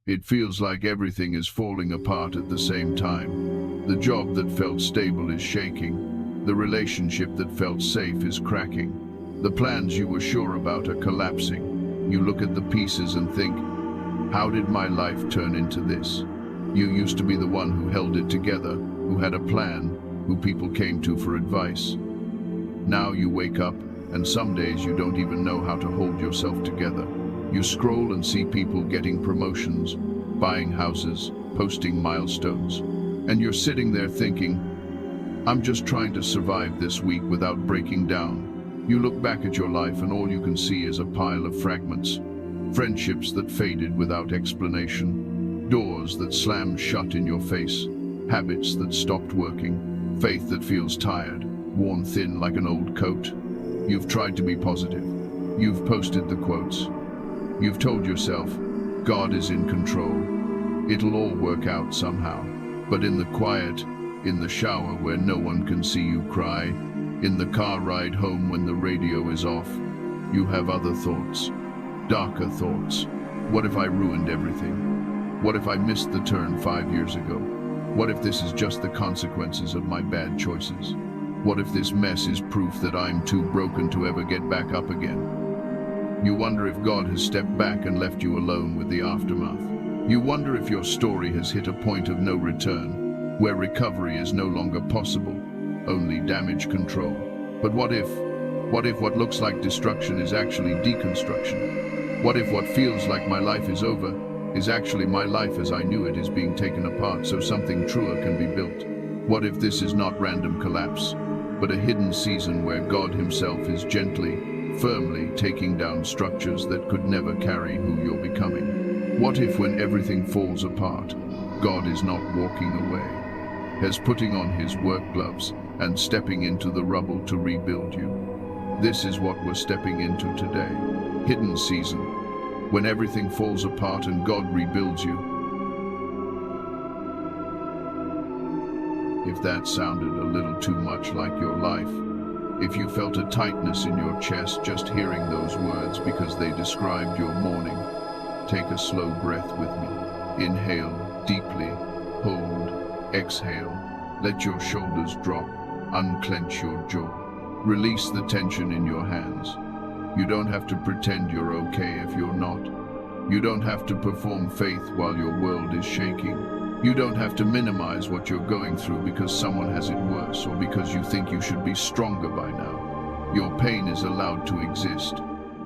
It feels like everything is falling apart at the same time. The job that felt stable is shaking. The relationship that felt safe is cracking. The plans you were sure about are collapsing. You look at the pieces and think, how did my life turn into this? You used to be the one who held it together, who had a plan, who people came to for advice. Now you wake up, and some days you don't even know how to hold yourself together. You scroll and see people getting promotions, buying houses, posting milestones, and you're sitting there thinking, I'm just trying to survive this week without breaking down. You look back at your life and all you can see is a pile of fragments. Friendships that faded without explanation, doors that slammed shut in your face, habits that stopped working, faith that feels tired, worn thin like an old coat. You've tried to be positive. You've posted the quotes. You've told yourself, God is in control. It'll all work out somehow. But in the quiet, in the shower where no one can see you cry, in the car ride home when the radio is off, you have other thoughts, darker thoughts. What if I ruined everything? What if I missed the turn 5 years ago? What if this is just the consequences of my bad choices? What if this mess is proof that I'm too broken to ever get back up again? You wonder if God has stepped back and left you alone with the aftermath. You wonder if your story has hit a point of no return, where recovery is no longer possible, only damage control. But what if what looks like destruction is actually deconstruction? What if what feels like my life is over is actually my life as I knew it is being taken apart so something truer can be built? What if this is not random collapse, but a hidden season where God himself is gently, firmly taking down structures that could never carry who you're becoming? What if when everything falls apart, God is not walking away, has putting on his work gloves and stepping into the rubble to rebuild you? This is what we're stepping into today. Hidden season, when everything falls apart and God rebuilds you. If that sounded a little too much like your life, if you felt a tightness in your chest just hearing those words because they described your morning, take a slow breath with me. Inhale deeply, hold, exhale. Let your shoulders drop, unclench your jaw. Release the tension in your hands. You don't have to pretend you're okay if you're not. You don't have to perform faith while your world is shaking. You don't have to minimize what you're going through because someone has it worse or because you think you should be stronger by now. Your pain is allowed to exist.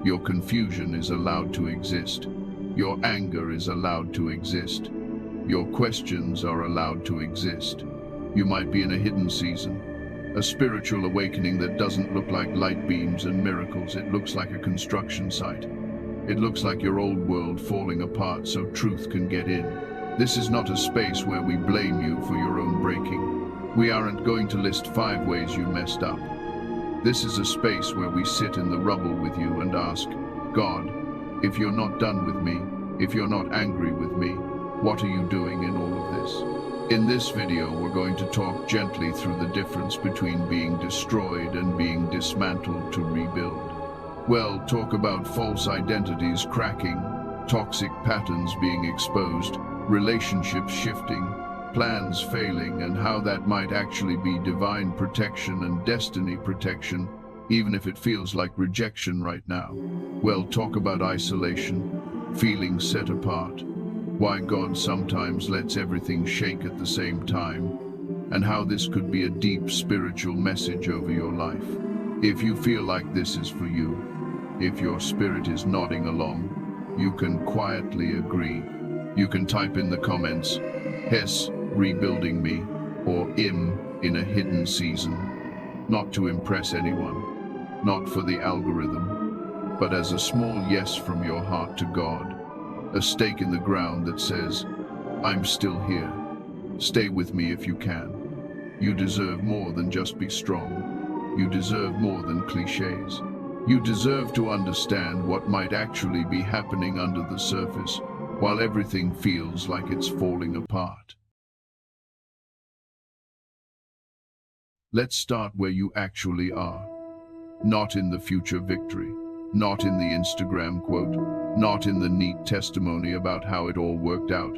Your confusion is allowed to exist. Your anger is allowed to exist. Your questions are allowed to exist. You might be in a hidden season, a spiritual awakening that doesn't look like light beams and miracles. It looks like a construction site. It looks like your old world falling apart so truth can get in. This is not a space where we blame you for your own breaking. We aren't going to list 5 ways you messed up. This is a space where we sit in the rubble with you and ask, God, if you're not done with me, if you're not angry with me, what are you doing in all of this? In this video, we're going to talk gently through the difference between being destroyed and being dismantled to rebuild. We'll talk about false identities cracking, toxic patterns being exposed, relationships shifting, plans failing, and how that might actually be divine protection and destiny protection, even if it feels like rejection right now. We'll talk about isolation, feeling set apart, why God sometimes lets everything shake at the same time, and how this could be a deep spiritual message over your life. If you feel like this is for you, if your spirit is nodding along, you can quietly agree. You can type in the comments, Hess, rebuilding me, or in a hidden season. Not to impress anyone, not for the algorithm, but as a small yes from your heart to God, a stake in the ground that says, I'm still here. Stay with me if you can. You deserve more than just be strong. You deserve more than cliches. You deserve to understand what might actually be happening under the surface, while everything feels like it's falling apart. Let's start where you actually are. Not in the future victory, not in the Instagram quote, Not in the neat testimony about how it all worked out,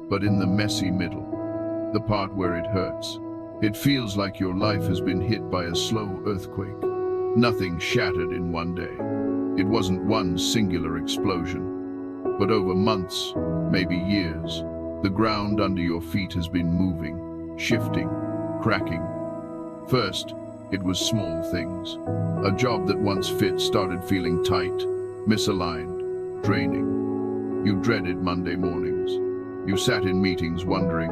but in the messy middle, the part where it hurts. It feels like your life has been hit by a slow earthquake. Nothing shattered in one day. It wasn't one singular explosion, but over months, maybe years, the ground under your feet has been moving, shifting, cracking. First, it was small things. A job that once fit started feeling tight, misaligned, draining. You dreaded Monday mornings. You sat in meetings wondering,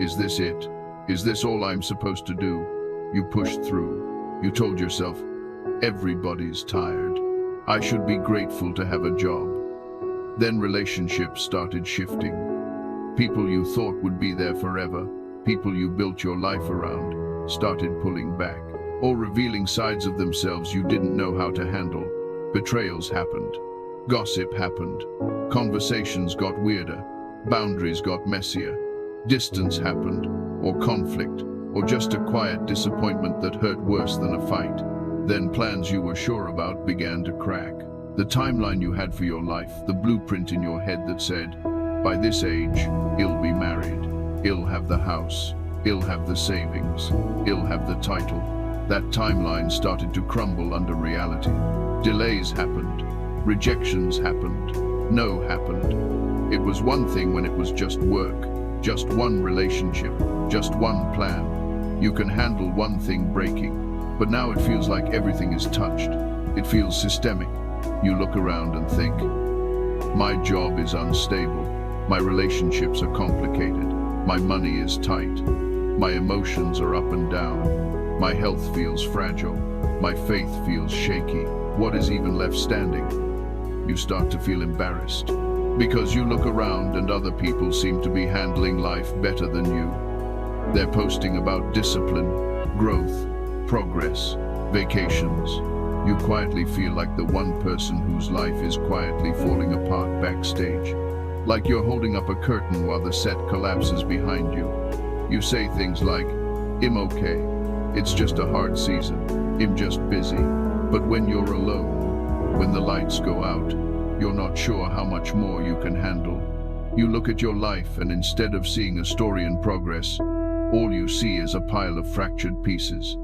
is this it? Is this all I'm supposed to do? You pushed through. You told yourself, everybody's tired. I should be grateful to have a job. Then relationships started shifting. People you thought would be there forever, people you built your life around, started pulling back, or revealing sides of themselves you didn't know how to handle. Betrayals happened. Gossip happened. Conversations got weirder. Boundaries got messier. Distance happened, or conflict, or just a quiet disappointment that hurt worse than a fight. Then plans you were sure about began to crack. The timeline you had for your life, the blueprint in your head that said, by this age, he'll be married, he'll have the house, he'll have the savings, he'll have the title. That timeline started to crumble under reality. Delays happened, rejections happened, no happened. It was one thing when it was just work, just one relationship, just one plan. You can handle one thing breaking, but now it feels like everything is touched. It feels systemic. You look around and think, my job is unstable, my relationships are complicated, my money is tight, my emotions are up and down, my health feels fragile, my faith feels shaky. What is even left standing? You start to feel embarrassed, because you look around and other people seem to be handling life better than you. They're posting about discipline, growth, progress, vacations. You quietly feel like the one person whose life is quietly falling apart backstage. Like you're holding up a curtain while the set collapses behind you. You say things like, I'm okay, it's just a hard season, I'm just busy. But when you're alone, when the lights go out, you're not sure how much more you can handle. You look at your life and instead of seeing a story in progress, all you see is a pile of fractured pieces.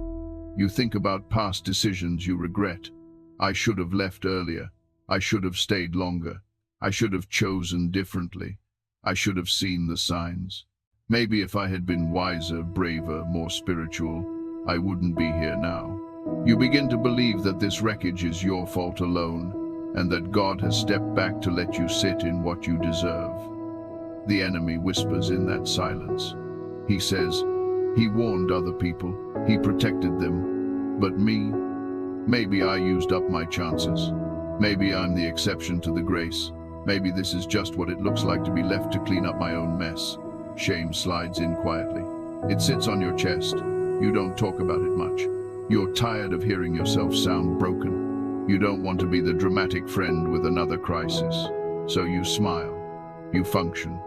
You think about past decisions you regret. I should have left earlier. I should have stayed longer. I should have chosen differently. I should have seen the signs. Maybe if I had been wiser, braver, more spiritual, I wouldn't be here now. You begin to believe that this wreckage is your fault alone, and that God has stepped back to let you sit in what you deserve. The enemy whispers in that silence. He says, he warned other people, he protected them, but me? Maybe I used up my chances. Maybe I'm the exception to the grace. Maybe this is just what it looks like to be left to clean up my own mess. Shame slides in quietly. It sits on your chest. You don't talk about it much. You're tired of hearing yourself sound broken. You don't want to be the dramatic friend with another crisis. So you smile. You function.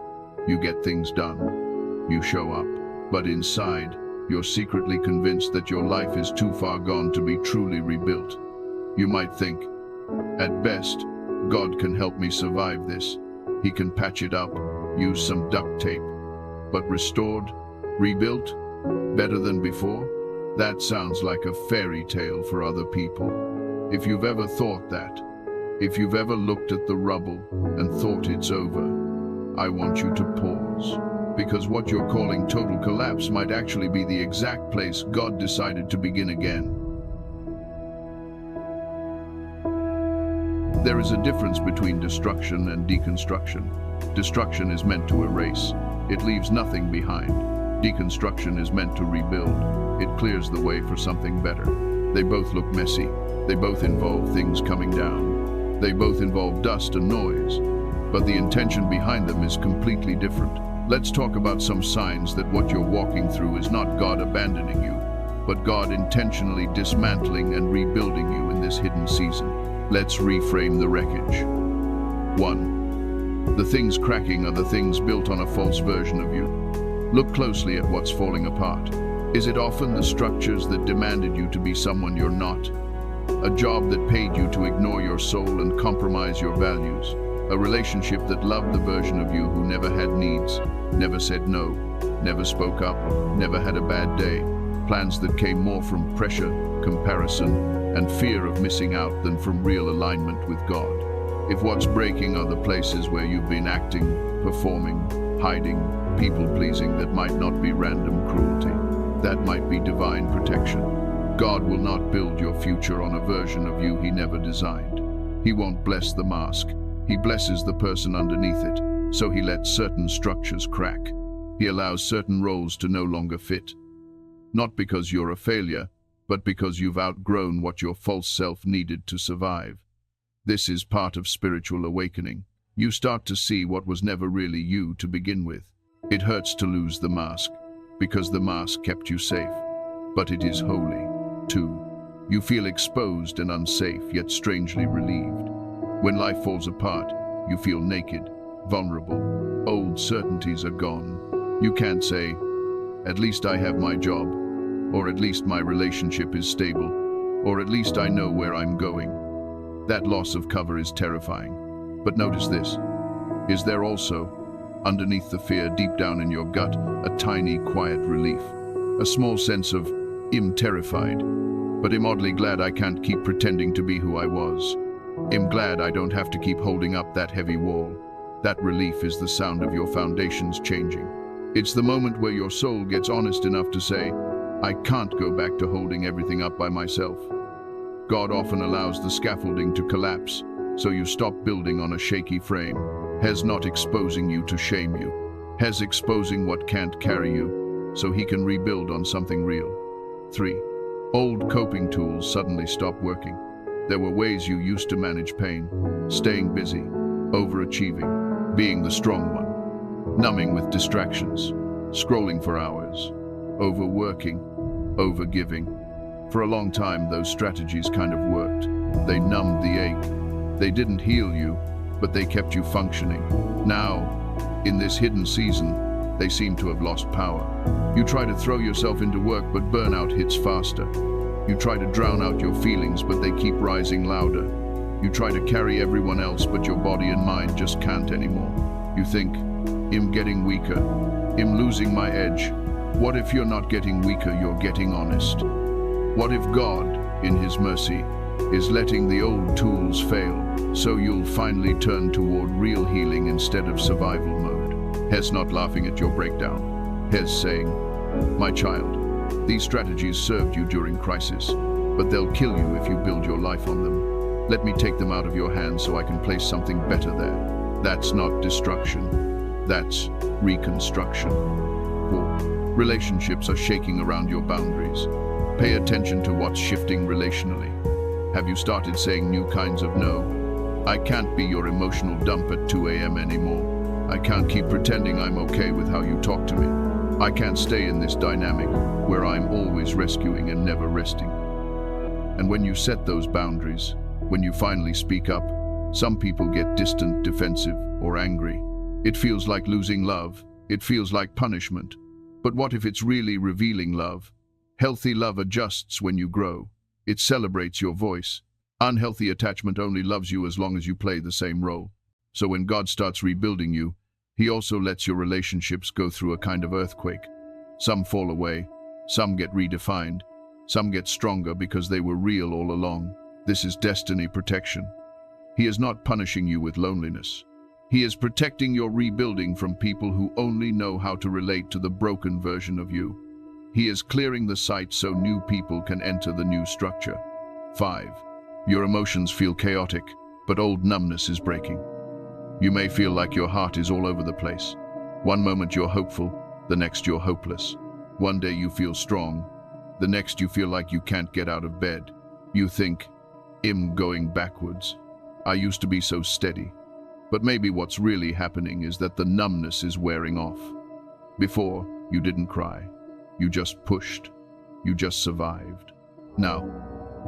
You get things done. You show up. But inside, you're secretly convinced that your life is too far gone to be truly rebuilt. You might think, at best, God can help me survive this. He can patch it up, use some duct tape. But restored, rebuilt, better than before? That sounds like a fairy tale for other people. If you've ever thought that, if you've ever looked at the rubble and thought it's over, I want you to pause. Because what you're calling total collapse might actually be the exact place God decided to begin again. There is a difference between destruction and deconstruction. Destruction is meant to erase. It leaves nothing behind. Deconstruction is meant to rebuild. It clears the way for something better. They both look messy. They both involve things coming down. They both involve dust and noise. But the intention behind them is completely different. Let's talk about some signs that what you're walking through is not God abandoning you, but God intentionally dismantling and rebuilding you in this hidden season. Let's reframe the wreckage. 1. The things cracking are the things built on a false version of you. Look closely at what's falling apart. Is it often the structures that demanded you to be someone you're not? A job that paid you to ignore your soul and compromise your values? A relationship that loved the version of you who never had needs, never said no, never spoke up, never had a bad day. Plans that came more from pressure, comparison, and fear of missing out than from real alignment with God. If what's breaking are the places where you've been acting, performing, hiding, people-pleasing, that might not be random cruelty. That might be divine protection. God will not build your future on a version of you He never designed. He won't bless the mask. He blesses the person underneath it, so He lets certain structures crack. He allows certain roles to no longer fit. Not because you're a failure, but because you've outgrown what your false self needed to survive. This is part of spiritual awakening. You start to see what was never really you to begin with. It hurts to lose the mask, because the mask kept you safe. But it is holy, too. You feel exposed and unsafe, yet strangely relieved. When life falls apart, you feel naked, vulnerable. Old certainties are gone. You can't say, "At least I have my job," or "At least my relationship is stable," or "At least I know where I'm going." That loss of cover is terrifying. But notice this. Is there also, underneath the fear deep down in your gut, a tiny, quiet relief? A small sense of, "I'm terrified, but I'm oddly glad I can't keep pretending to be who I was. I'm glad I don't have to keep holding up that heavy wall." That relief is the sound of your foundations changing. It's the moment where your soul gets honest enough to say, "I can't go back to holding everything up by myself." God often allows the scaffolding to collapse, so you stop building on a shaky frame. He's not exposing you to shame you. He's exposing what can't carry you, so He can rebuild on something real. 3. Old coping tools suddenly stop working. There were ways you used to manage pain: staying busy, overachieving, being the strong one, numbing with distractions, scrolling for hours, overworking, overgiving. For a long time, those strategies kind of worked. They numbed the ache. They didn't heal you, but they kept you functioning. Now, in this hidden season, they seem to have lost power. You try to throw yourself into work, but burnout hits faster. You try to drown out your feelings, but they keep rising louder. You try to carry everyone else, but your body and mind just can't anymore. You think, "I'm getting weaker. I'm losing my edge." What if you're not getting weaker, you're getting honest? What if God, in His mercy, is letting the old tools fail, so you'll finally turn toward real healing instead of survival mode? He's not laughing at your breakdown. He's saying, "My child, these strategies served you during crisis, but they'll kill you if you build your life on them. Let me take them out of your hands so I can place something better there." That's not destruction. That's reconstruction. 4. Relationships are shaking around your boundaries. Pay attention to what's shifting relationally. Have you started saying new kinds of no? I can't be your emotional dump at 2 a.m. anymore. I can't keep pretending I'm okay with how you talk to me. I can't stay in this dynamic where I'm always rescuing and never resting. And when you set those boundaries, when you finally speak up, some people get distant, defensive, or angry. It feels like losing love. It feels like punishment. But what if it's really revealing love? Healthy love adjusts when you grow. It celebrates your voice. Unhealthy attachment only loves you as long as you play the same role. So when God starts rebuilding you, He also lets your relationships go through a kind of earthquake. Some fall away, some get redefined, some get stronger because they were real all along. This is destiny protection. He is not punishing you with loneliness. He is protecting your rebuilding from people who only know how to relate to the broken version of you. He is clearing the site so new people can enter the new structure. 5. Your emotions feel chaotic, but old numbness is breaking. You may feel like your heart is all over the place. One moment you're hopeful, the next you're hopeless. One day you feel strong, the next you feel like you can't get out of bed. You think, "I'm going backwards. I used to be so steady." But maybe what's really happening is that the numbness is wearing off. Before, you didn't cry. You just pushed. You just survived. Now,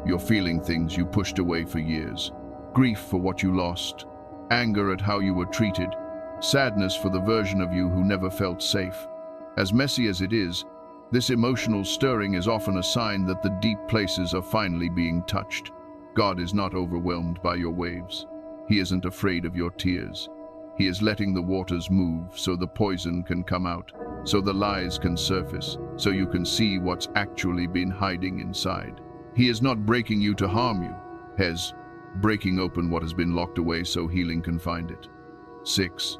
you're feeling things you pushed away for years. Grief for what you lost. Anger at how you were treated. Sadness for the version of you who never felt safe. As messy as it is, this emotional stirring is often a sign that the deep places are finally being touched. God is not overwhelmed by your waves. He isn't afraid of your tears. He is letting the waters move so the poison can come out, so the lies can surface, so you can see what's actually been hiding inside. He is not breaking you to harm you. Hes, breaking open what has been locked away so healing can find it. 6.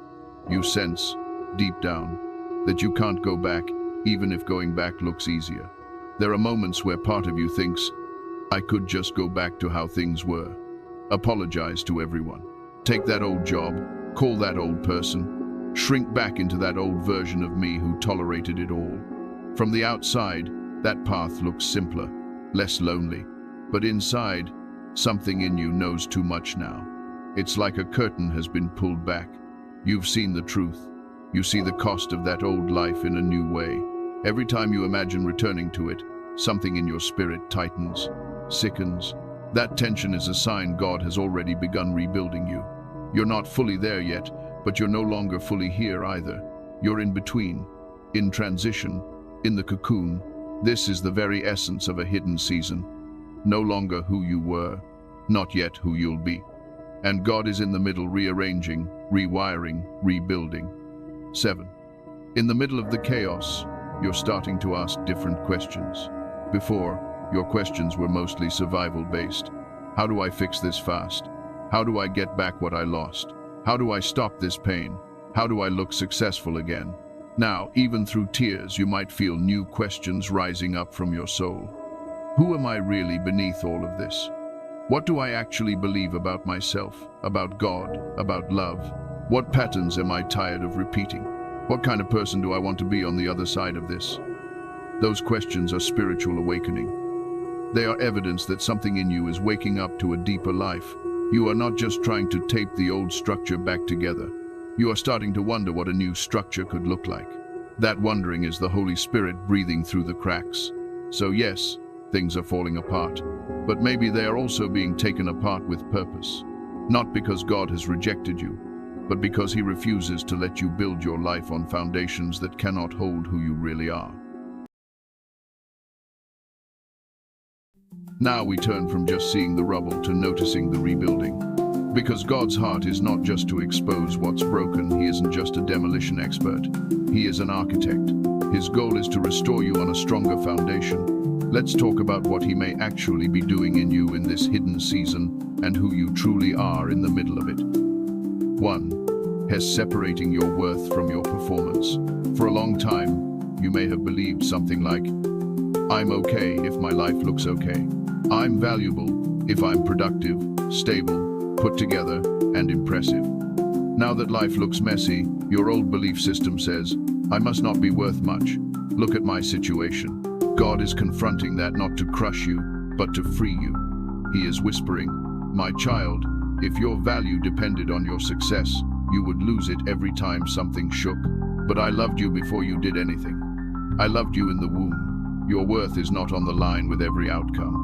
You sense, deep down, that you can't go back, even if going back looks easier. There are moments where part of you thinks, I could just go back to how things were. Apologize to everyone. Take that old job, call that old person, shrink back into that old version of me who tolerated it all. From the outside, that path looks simpler, less lonely. But inside, something in you knows too much now. It's like a curtain has been pulled back. You've seen the truth. You see the cost of that old life in a new way. Every time you imagine returning to it, something in your spirit tightens, sickens. That tension is a sign God has already begun rebuilding you. You're not fully there yet, but you're no longer fully here either. You're in between, in transition, in the cocoon. This is the very essence of a hidden season. No longer who you were, not yet who you'll be. And God is in the middle, rearranging, rewiring, rebuilding. 7. In the middle of the chaos, you're starting to ask different questions. Before, your questions were mostly survival-based. How do I fix this fast? How do I get back what I lost? How do I stop this pain? How do I look successful again? Now, even through tears, you might feel new questions rising up from your soul. Who am I really beneath all of this? What do I actually believe about myself, about God, about love? What patterns am I tired of repeating? What kind of person do I want to be on the other side of this? Those questions are spiritual awakening. They are evidence that something in you is waking up to a deeper life. You are not just trying to tape the old structure back together. You are starting to wonder what a new structure could look like. That wondering is the Holy Spirit breathing through the cracks. So yes, things are falling apart, but maybe they are also being taken apart with purpose. Not because God has rejected you, but because He refuses to let you build your life on foundations that cannot hold who you really are. Now we turn from just seeing the rubble to noticing the rebuilding. Because God's heart is not just to expose what's broken. He isn't just a demolition expert. He is an architect. His goal is to restore you on a stronger foundation. Let's talk about what He may actually be doing in you in this hidden season and who you truly are in the middle of it. 1. He's separating your worth from your performance. For a long time, you may have believed something like, I'm okay if my life looks okay. I'm valuable if I'm productive, stable, put together, and impressive. Now that life looks messy, your old belief system says, I must not be worth much. Look at my situation. God is confronting that not to crush you, but to free you. He is whispering, my child, if your value depended on your success, you would lose it every time something shook. But I loved you before you did anything. I loved you in the womb. Your worth is not on the line with every outcome.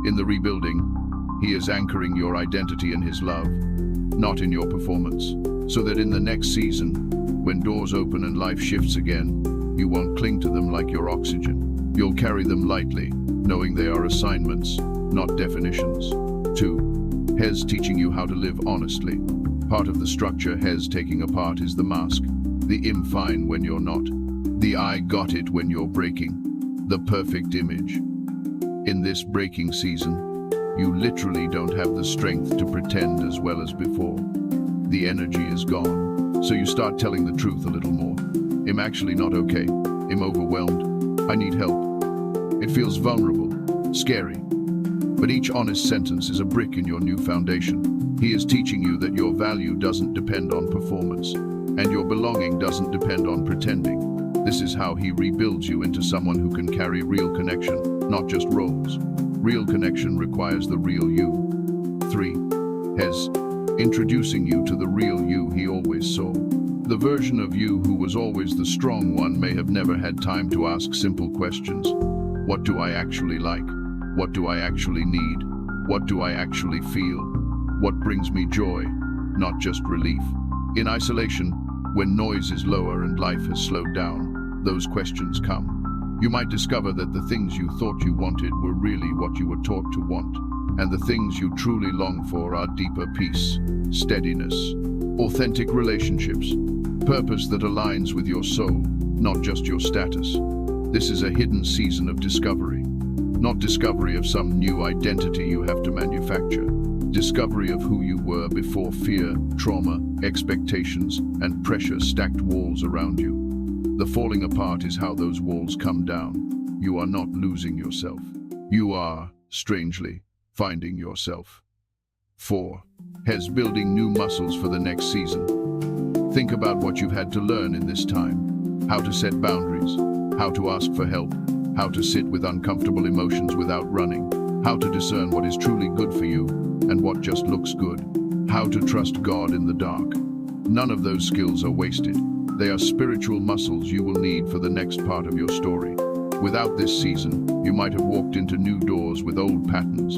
In the rebuilding, He is anchoring your identity in His love, not in your performance, so that in the next season, when doors open and life shifts again, you won't cling to them like your oxygen. You'll carry them lightly, knowing they are assignments, not definitions. 2. Hes teaching you how to live honestly. Part of the structure Hes taking apart is the mask, the I'm fine when you're not, the I got it when you're breaking, the perfect image. In this breaking season, you literally don't have the strength to pretend as well as before. The energy is gone, so you start telling the truth a little more. I'm actually not okay. I'm overwhelmed. I need help. It feels vulnerable, scary. But each honest sentence is a brick in your new foundation. He is teaching you that your value doesn't depend on performance, and your belonging doesn't depend on pretending. This is how He rebuilds you into someone who can carry real connection, not just roles. Real connection requires the real you. 3. Hes introducing you to the real you He always saw. The version of you who was always the strong one may have never had time to ask simple questions. What do I actually like? What do I actually need? What do I actually feel? What brings me joy, not just relief? In isolation, when noise is lower and life has slowed down, those questions come. You might discover that the things you thought you wanted were really what you were taught to want. And the things you truly long for are deeper peace, steadiness, authentic relationships, purpose that aligns with your soul, not just your status. This is a hidden season of discovery. Not discovery of some new identity you have to manufacture. Discovery of who you were before fear, trauma, expectations, and pressure stacked walls around you. The falling apart is how those walls come down. You are not losing yourself. You are, strangely, finding yourself. 4. Hez building new muscles for the next season. Think about what you've had to learn in this time. How to set boundaries, how to ask for help, how to sit with uncomfortable emotions without running, how to discern what is truly good for you and what just looks good, how to trust God in the dark. None of those skills are wasted. They are spiritual muscles you will need for the next part of your story. Without this season, you might have walked into new doors with old patterns.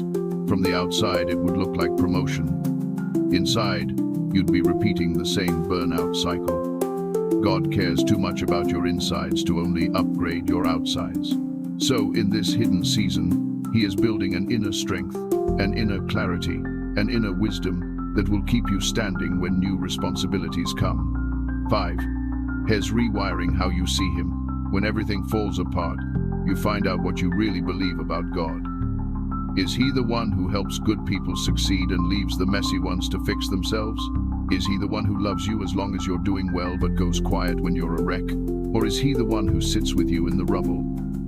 From the outside, it would look like promotion. Inside, you'd be repeating the same burnout cycle. God cares too much about your insides to only upgrade your outsides. So, in this hidden season, He is building an inner strength, an inner clarity, an inner wisdom that will keep you standing when new responsibilities come. 5. Hez rewiring how you see Him. When everything falls apart, you find out what you really believe about God. Is He the one who helps good people succeed and leaves the messy ones to fix themselves? Is He the one who loves you as long as you're doing well but goes quiet when you're a wreck? Or is He the one who sits with you in the rubble,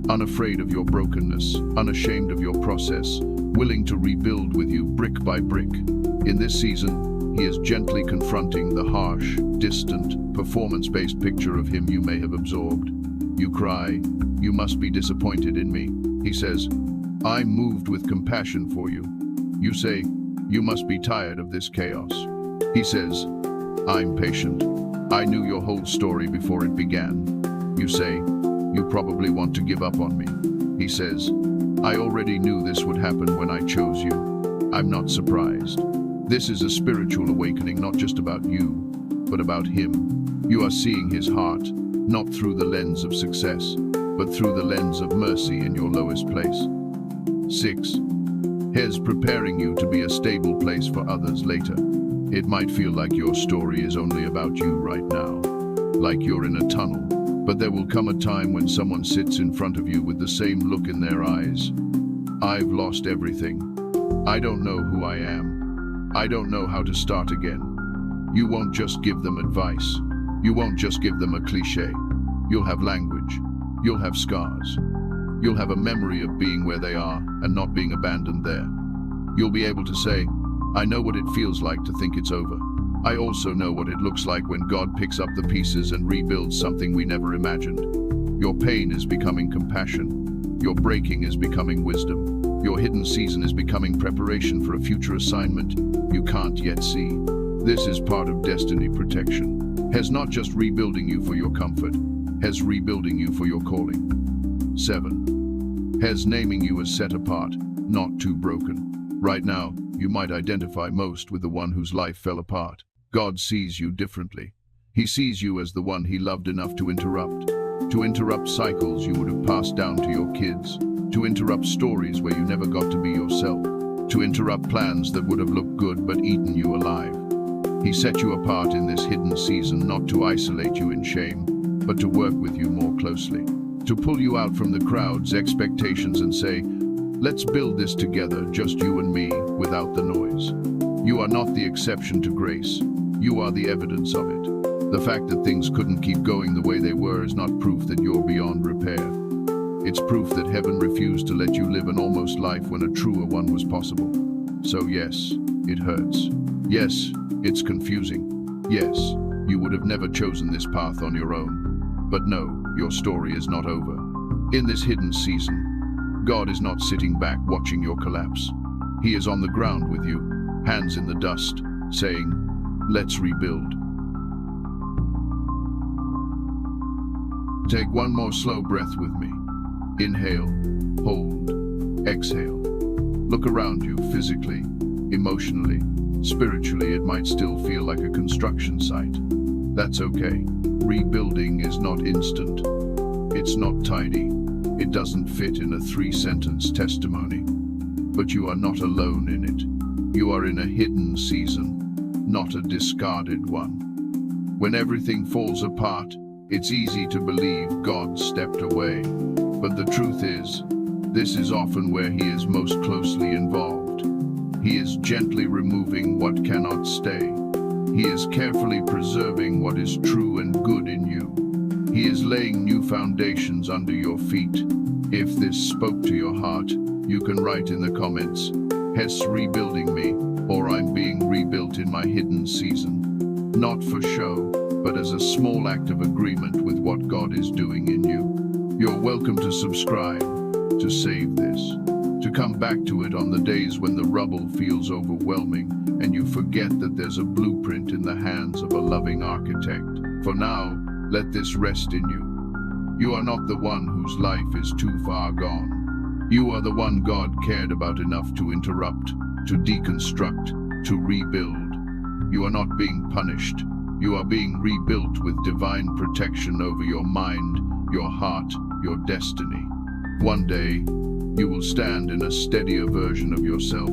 unafraid of your brokenness, unashamed of your process, willing to rebuild with you brick by brick? In this season, He is gently confronting the harsh, distant, performance-based picture of Him you may have absorbed. You cry, "You must be disappointed in me." He says, "I'm moved with compassion for you." You say, "You must be tired of this chaos." He says, "I'm patient. I knew your whole story before it began." You say, "You probably want to give up on me." He says, "I already knew this would happen when I chose you. I'm not surprised." This is a spiritual awakening, not just about you, but about Him. You are seeing His heart, not through the lens of success, but through the lens of mercy in your lowest place. 6. Hez preparing you to be a stable place for others later. It might feel like your story is only about you right now, like you're in a tunnel, but there will come a time when someone sits in front of you with the same look in their eyes. "I've lost everything. I don't know who I am. I don't know how to start again." You won't just give them advice. You won't just give them a cliche. You'll have language. You'll have scars. You'll have a memory of being where they are and not being abandoned there. You'll be able to say, "I know what it feels like to think it's over. I also know what it looks like when God picks up the pieces and rebuilds something we never imagined." Your pain is becoming compassion. Your breaking is becoming wisdom. Your hidden season is becoming preparation for a future assignment you can't yet see. This is part of destiny protection. Hez not just rebuilding you for your comfort, Hez rebuilding you for your calling. 7. Hez naming you as set apart, not too broken. Right now, you might identify most with the one whose life fell apart. God sees you differently. He sees you as the one He loved enough to interrupt cycles you would have passed down to your kids, to interrupt stories where you never got to be yourself, to interrupt plans that would have looked good but eaten you alive. He set you apart in this hidden season not to isolate you in shame, but to work with you more closely, to pull you out from the crowd's expectations and say, "Let's build this together, just you and me, without the noise." You are not the exception to grace. You are the evidence of it. The fact that things couldn't keep going the way they were is not proof that you're beyond repair. It's proof that heaven refused to let you live an almost life when a truer one was possible. So yes, it hurts. Yes, it's confusing. Yes, you would have never chosen this path on your own. But no, your story is not over. In this hidden season, God is not sitting back watching your collapse. He is on the ground with you, hands in the dust, saying, "Let's rebuild." Take one more slow breath with me. Inhale, hold, exhale. Look around you physically, emotionally, spiritually. It might still feel like a construction site. That's okay. Rebuilding is not instant. It's not tidy. It doesn't fit in a 3-sentence testimony. but you are not alone in it. You are in a hidden season, not a discarded one. When everything falls apart, it's easy to believe God stepped away. But the truth is, this is often where he is most closely involved. He is gently removing what cannot stay. He is carefully preserving what is true and good in you. He is laying new foundations under your feet. If this spoke to your heart, you can write in the comments, "Hess rebuilding me," or "I'm being rebuilt in my hidden season." Not for show, but as a small act of agreement with what God is doing in you. You're welcome to subscribe, to save this, to come back to it on the days when the rubble feels overwhelming and you forget that there's a blueprint in the hands of a loving architect. For now, let this rest in you. You are not the one whose life is too far gone. You are the one God cared about enough to interrupt, to deconstruct, to rebuild. You are not being punished. You are being rebuilt with divine protection over your mind, your heart, your destiny. One day, you will stand in a steadier version of yourself,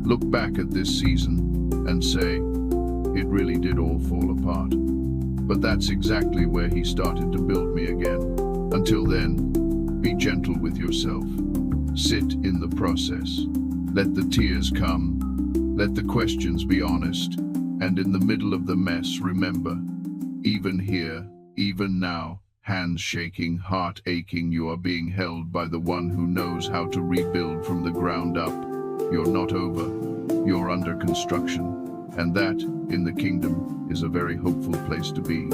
look back at this season, and say, "It really did all fall apart. But that's exactly where he started to build me again." Until then, be gentle with yourself. Sit in the process. Let the tears come. Let the questions be honest. And in the middle of the mess, remember, even here, even now, hands shaking, heart aching, you are being held by the one who knows how to rebuild from the ground up. You're not over. You're under construction. And that, in the kingdom, is a very hopeful place to be.